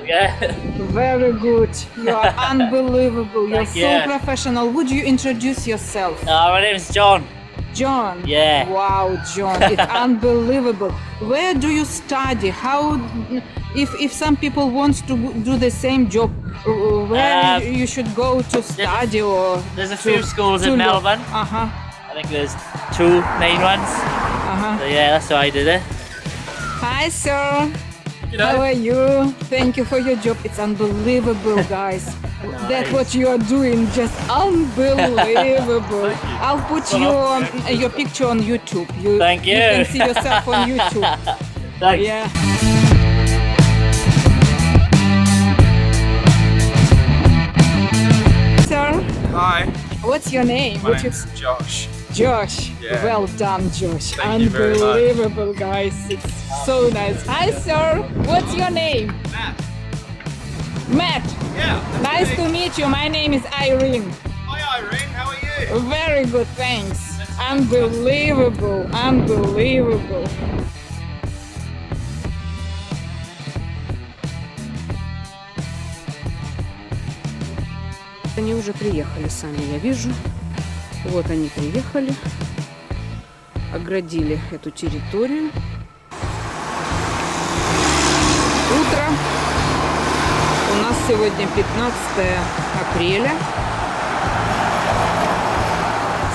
Very good. You are unbelievable. You're Thank so you. professional. Would you introduce yourself? My name's John. John. Yeah. Wow, John. It's unbelievable. Where do you study? How? If some people want to do the same job, where you should go to study or? There's a few schools in Melbourne. Uh-huh. I think there's 2 main ones. Uh-huh. So yeah, that's how I did it. Hi, sir. How are you? Thank you for your job. It's unbelievable, guys. That's what you are doing. Just unbelievable. I'll put your picture on YouTube. Thank you. You can see yourself on YouTube. Thanks. Yeah. Sir, Hi, what's your name? my name's Josh. Josh. Yeah. Well done, Josh. Thank you very much. Unbelievable, guys. It's so nice. Hi, sir. What's your name? Matt. Matt. Yeah. Nice to meet you. My name is Irene. Hi Irene, how are you? Very good, thanks. Unbelievable. Unbelievable. Они уже приехали сами, я вижу. Вот они приехали, оградили эту территорию. Утро. У нас сегодня 15 апреля.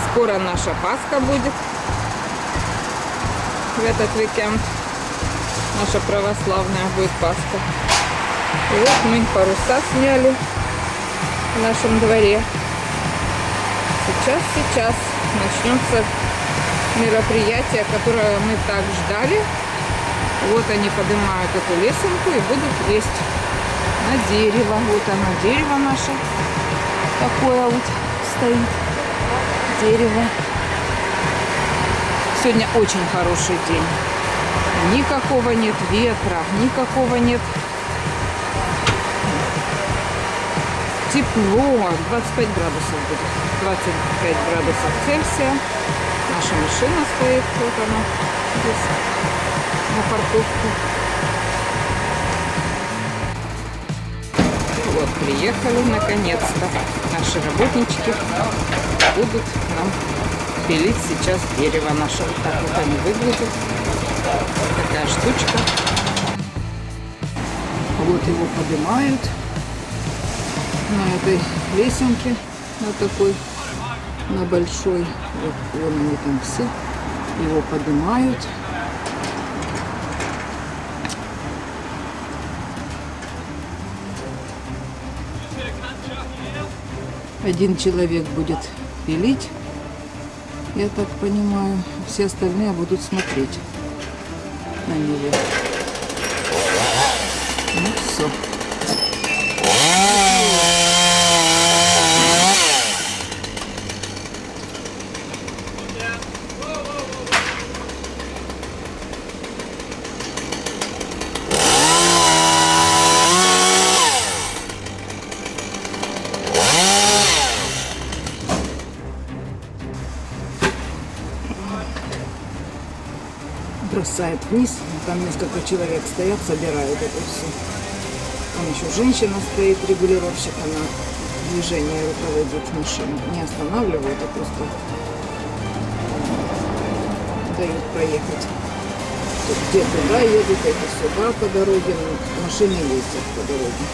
Скоро наша Пасха будет. В этот уикенд наша православная будет Пасха. И вот мы паруса сняли в нашем дворе. Сейчас начнется мероприятие, которое мы так ждали. Вот они поднимают эту лесенку и будут лезть на дерево. Вот оно, дерево наше. Такое вот стоит дерево. Сегодня очень хороший день. Никакого нет ветра, никакого нет. Тепло, 25 градусов будет, 25 градусов Цельсия. Наша машина стоит, вот она, здесь, на парковке. Вот, приехали наконец-то. Наши работнички будут нам пилить сейчас дерево наше. Вот так вот они выглядят. Такая штучка. Вот его поднимают. На этой лесенке, на такой, на большой, вот вон они там все, его поднимают. Один человек будет пилить, я так понимаю, все остальные будут смотреть на него. Ну все. Бросает вниз, там несколько человек стоят, собирают это все. Там еще женщина стоит, регулировщик, она движение руководит машину. Не останавливают, а просто дают проехать. Где туда едут, это сюда по дороге, но машины ездят по дороге.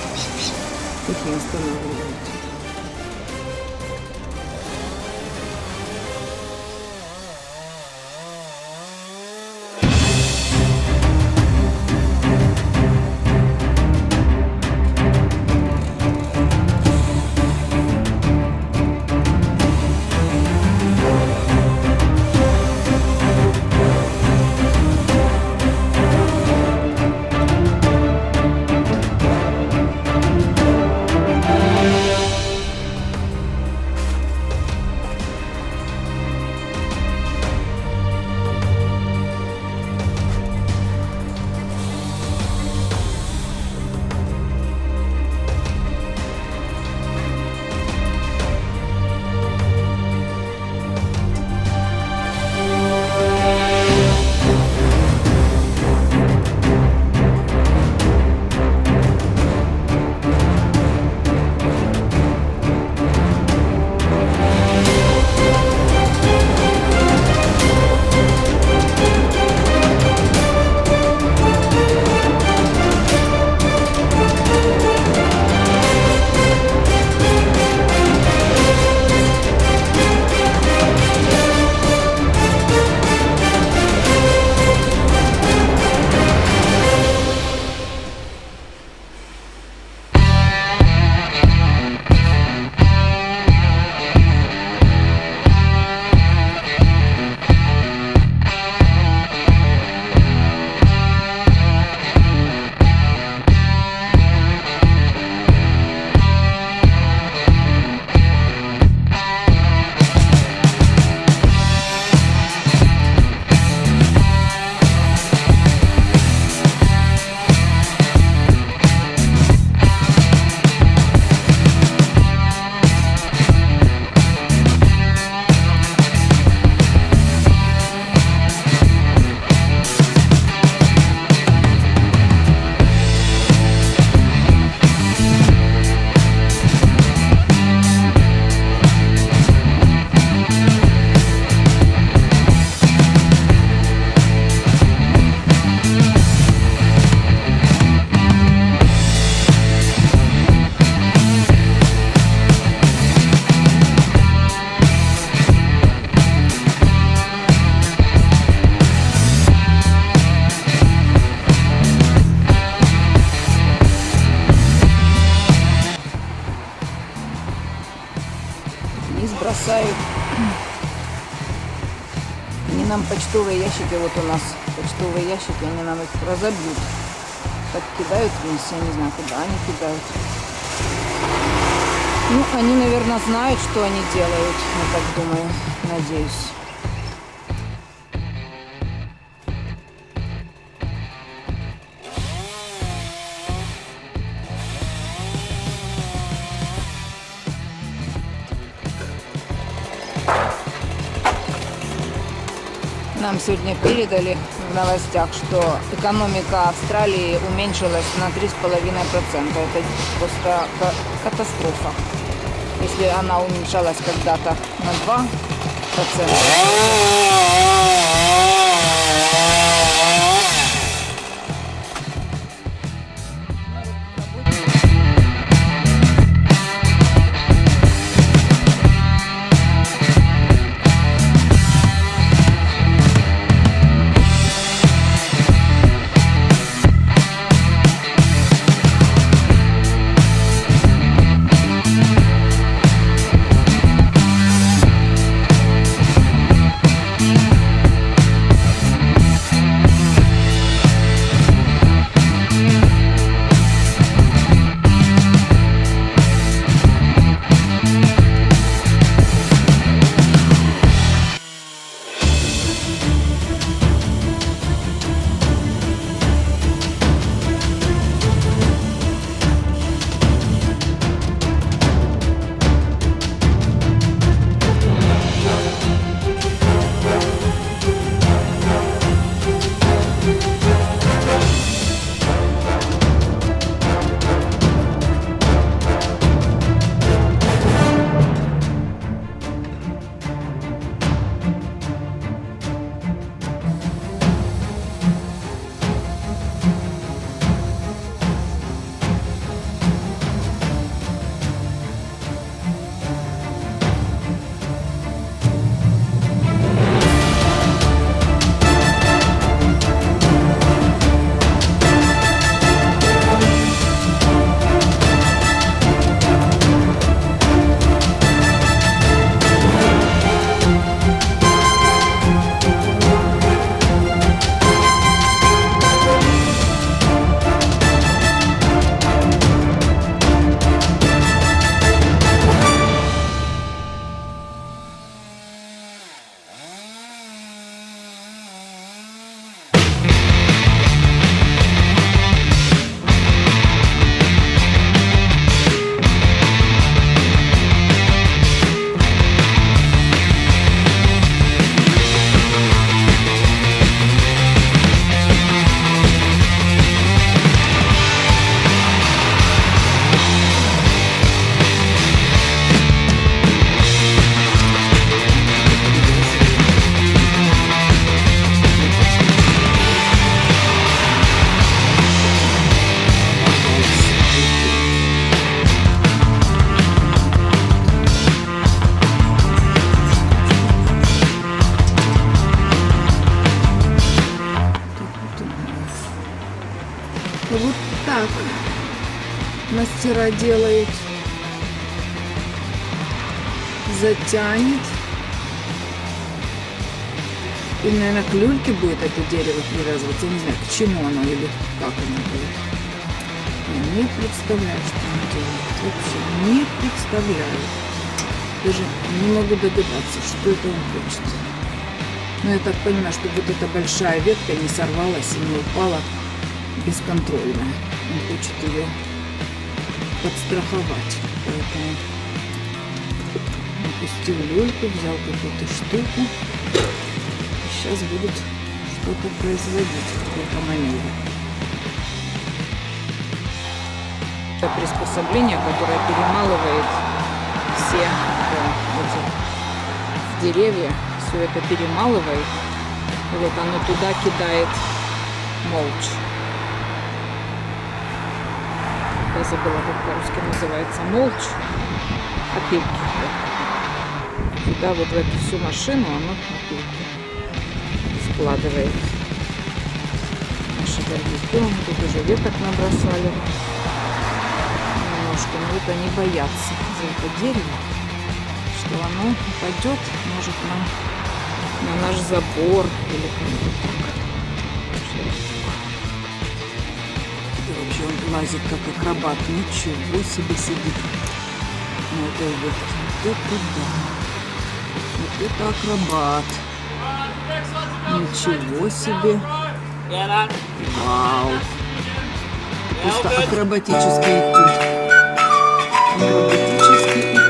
Их не останавливают. вниз бросают. Они нам почтовые ящики, вот у нас почтовые ящики, они нам их разобьют. Подкидают вниз, я не знаю, куда они кидают. Ну, они, наверное, знают, что они делают, я так думаю, надеюсь. Нам сегодня передали в новостях, что экономика Австралии уменьшилась на 3,5%. Это просто катастрофа. Если она уменьшалась когда-то на 2%. Вот так мастера делают. Затянет. И, наверное, к люльке будет это дерево привязываться. Я не знаю, к чему оно или как оно будет. Я не представляю, что он делает. Вообще не представляю. Даже не могу догадаться, что это он хочет. Но я так понимаю, что вот эта большая ветка не сорвалась и не упала бесконтрольно. Он хочет ее подстраховать. Поэтому опустил люльку, взял какую-то штуку. И сейчас будут что-то производить, какой-то маневр. Это приспособление, которое перемалывает все эти деревья. Все это перемалывает. И вот оно туда кидает молчь. Я забыла, как по-русски называется. Молчь. Опилки. Туда вот в эту всю машину оно опилки складывает. Наши дорогие. Тут уже веток набросали. Немножко. Но вот они боятся за это дерево. что оно упадет, может, на наш забор или как-нибудь так. И вообще он лазит как акробат. Ничего себе сидит на этой ветке. Вот это да. Вот это акробат. Ничего себе. Вау. Просто акробатический этюд. Акробатический этюд.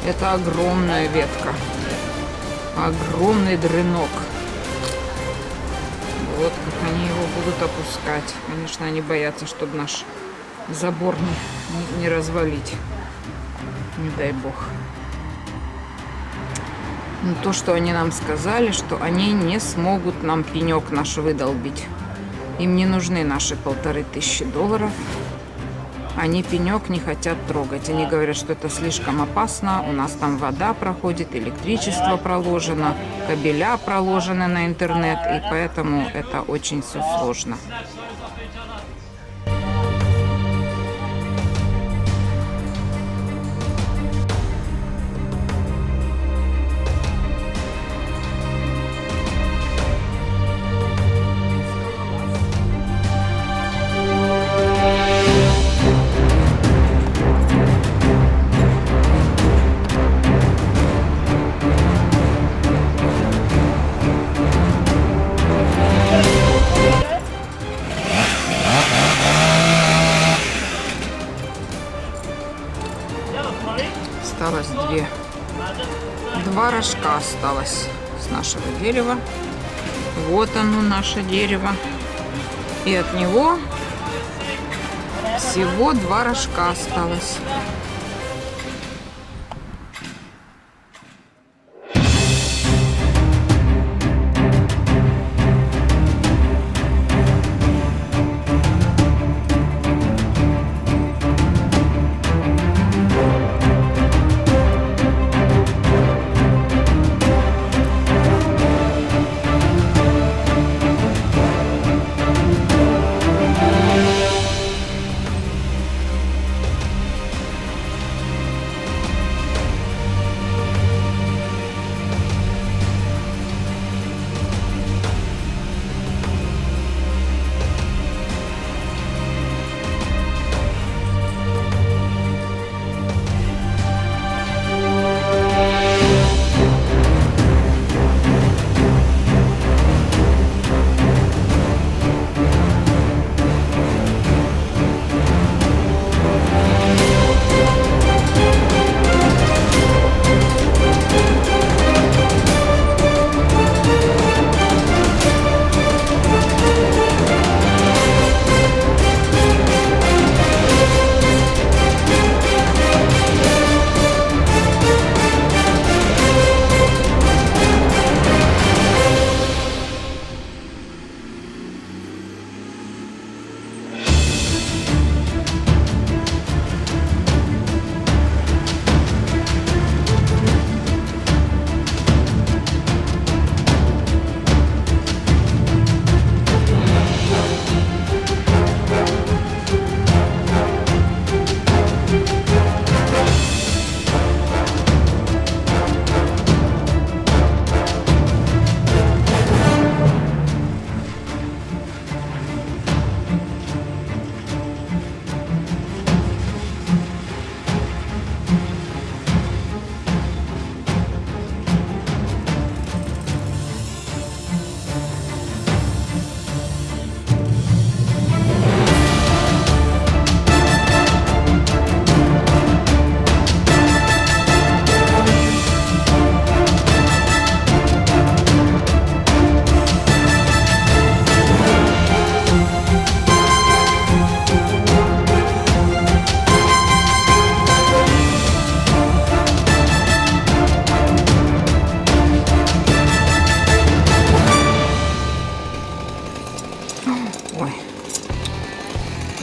Это огромная ветка. Огромный дренок. Вот как они его будут опускать. Конечно, они боятся, чтобы наш забор не развалить. Не дай бог. Но то, что они нам сказали, что они не смогут нам пенек наш выдолбить. Им не нужны наши $1500. Они пенек не хотят трогать. Они говорят, что это слишком опасно. У нас там вода проходит, электричество проложено, кабеля проложены на интернет. И поэтому это очень все сложно. Осталось два рожка осталось с нашего дерева. Вот оно, наше дерево. И от него Всего 2 рожка осталось.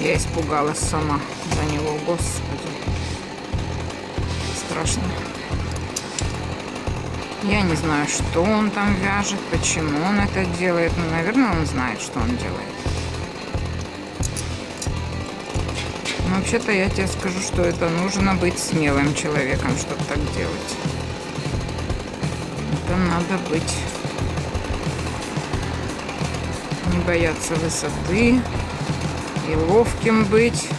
Я испугалась сама за него, господи. Страшно. Я не знаю, что он там вяжет, почему он это делает. Но, наверное, он знает, что он делает. Но вообще-то я тебе скажу, что это нужно быть смелым человеком, чтобы так делать. Это надо быть. Не бояться высоты. И ловким быть.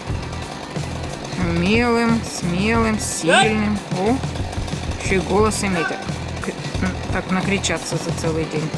Умелым, смелым, сильным. О, еще и голос иметь. Так накричаться за целый день.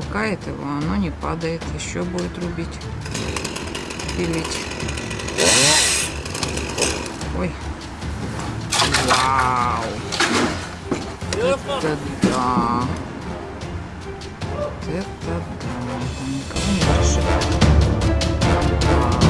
толкает его, оно не падает. Еще будет рубить, пилить. Ой. Вау. Это да. Вот это да. Там никого не держит. Вау.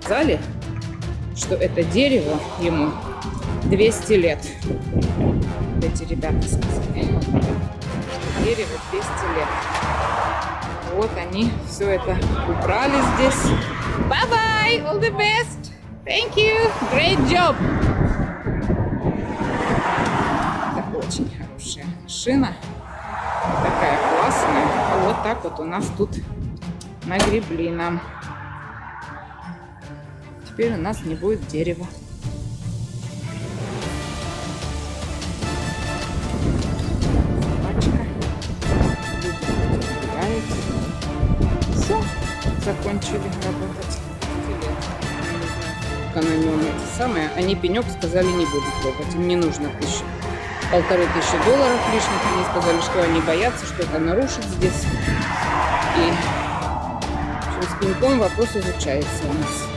сказали, что это дерево ему 200 лет. Эти ребята сказали, что дерево 200 лет. Вот они все это убрали здесь. Bye-bye! All the best! Thank you! Great job! Это очень хорошая машина. Такая классная. А вот так вот у нас тут нагребли нам. Теперь у нас не будет дерева. Собачка. Гуляет. Все, закончили работать. На нем эти самые. Они пенек сказали, не будут трогать. Им не нужно $1500 лишних. Они сказали, что они боятся, что это нарушит здесь. И с пеньком вопрос изучается у нас.